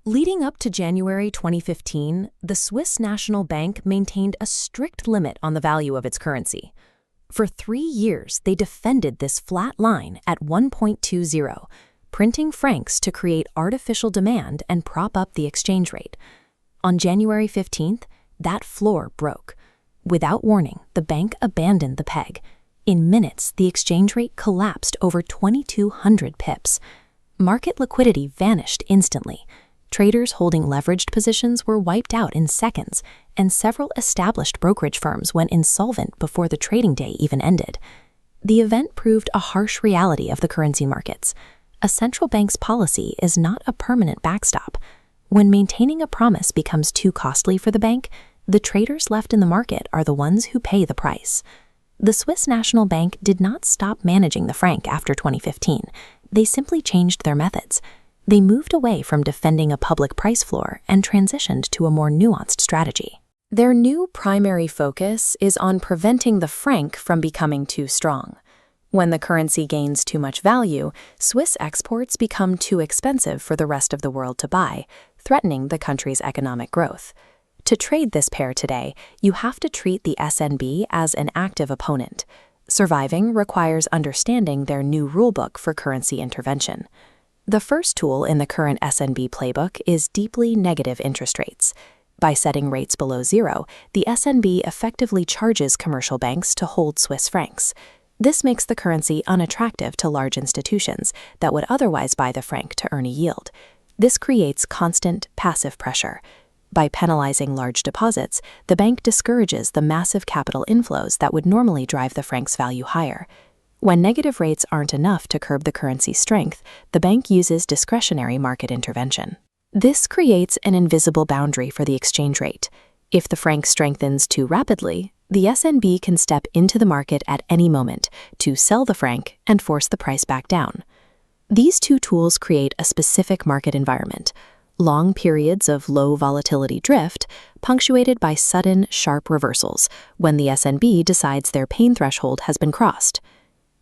Leading up to January 2015, the Swiss National Bank maintained a strict limit on the value of its currency. For 3 years, they defended this flat line at 1.20, printing francs to create artificial demand and prop up the exchange rate. On January 15th, that floor broke. Without warning, the bank abandoned the peg. In minutes, the exchange rate collapsed over 2,200 pips. Market liquidity vanished instantly. Traders holding leveraged positions were wiped out in seconds, and several established brokerage firms went insolvent before the trading day even ended. The event proved a harsh reality of the currency markets. A central bank's policy is not a permanent backstop. When maintaining a promise becomes too costly for the bank, the traders left in the market are the ones who pay the price. The Swiss National Bank did not stop managing the franc after 2015. They simply changed their methods. They moved away from defending a public price floor and transitioned to a more nuanced strategy. Their new primary focus is on preventing the franc from becoming too strong. When the currency gains too much value, Swiss exports become too expensive for the rest of the world to buy, threatening the country's economic growth. To trade this pair today, you have to treat the SNB as an active opponent. Surviving requires understanding their new rulebook for currency intervention. The first tool in the current SNB playbook is deeply negative interest rates. By setting rates below zero, the SNB effectively charges commercial banks to hold Swiss francs. This makes the currency unattractive to large institutions that would otherwise buy the franc to earn a yield. This creates constant, passive pressure. By penalizing large deposits, the bank discourages the massive capital inflows that would normally drive the franc's value higher. When negative rates aren't enough to curb the currency's strength, the bank uses discretionary market intervention. This creates an invisible boundary for the exchange rate. If the franc strengthens too rapidly, the SNB can step into the market at any moment to sell the franc and force the price back down. These two tools create a specific market environment: long periods of low volatility drift, punctuated by sudden, sharp reversals when the SNB decides their pain threshold has been crossed.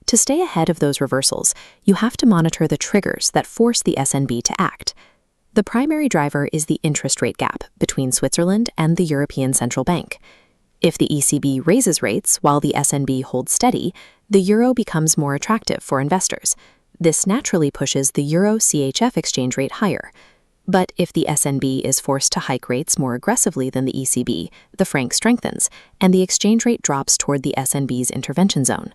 To stay ahead of those reversals, you have to monitor the triggers that force the SNB to act. The primary driver is the interest rate gap between Switzerland and the European Central Bank. If the ECB raises rates while the SNB holds steady, the euro becomes more attractive for investors. This naturally pushes the euro-CHF exchange rate higher. But if the SNB is forced to hike rates more aggressively than the ECB, the franc strengthens, and the exchange rate drops toward the SNB's intervention zone.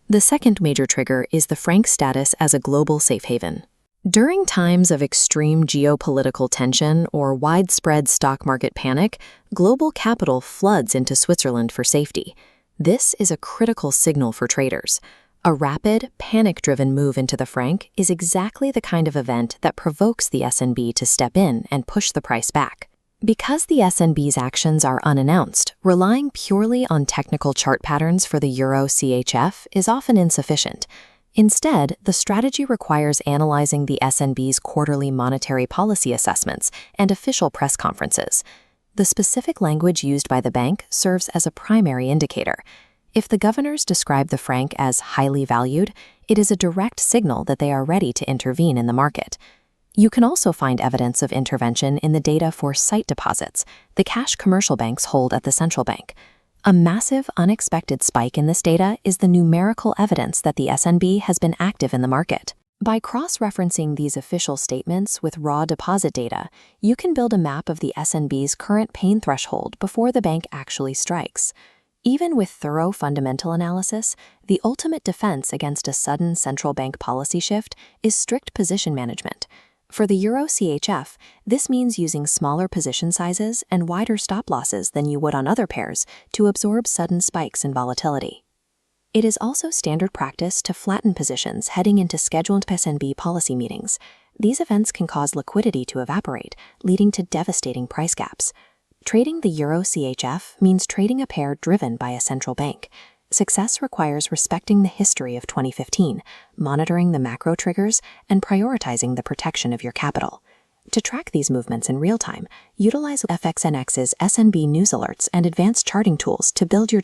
The second major trigger is the franc's status as a global safe haven. During times of extreme geopolitical tension or widespread stock market panic, global capital floods into Switzerland for safety. This is a critical signal for traders. A rapid, panic-driven move into the franc is exactly the kind of event that provokes the SNB to step in and push the price back. Because the SNB's actions are unannounced, relying purely on technical chart patterns for the euro-CHF is often insufficient. Instead, the strategy requires analyzing the SNB's quarterly monetary policy assessments and official press conferences. The specific language used by the bank serves as a primary indicator. If the governors describe the franc as highly valued, it is a direct signal that they are ready to intervene in the market. You can also find evidence of intervention in the data for sight deposits, the cash commercial banks hold at the central bank. A massive, unexpected spike in this data is the numerical evidence that the SNB has been active in the market. By cross-referencing these official statements with raw deposit data, you can build a map of the SNB's current pain threshold before the bank actually strikes. Even with thorough fundamental analysis, the ultimate defense against a sudden central bank policy shift is strict position management. For the euro-CHF, this means using smaller position sizes and wider stop losses than you would on other pairs to absorb sudden spikes in volatility. It is also standard practice to flatten positions heading into scheduled SNB policy meetings. These events can cause liquidity to evaporate, leading to devastating price gaps. Trading the euro-CHF means trading a pair driven by a central bank. Success requires respecting the history of 2015, monitoring the macro triggers, and prioritizing the protection of your capital. To track these movements in real time, utilize FXNX's SNB news alerts and advanced charting tools to build your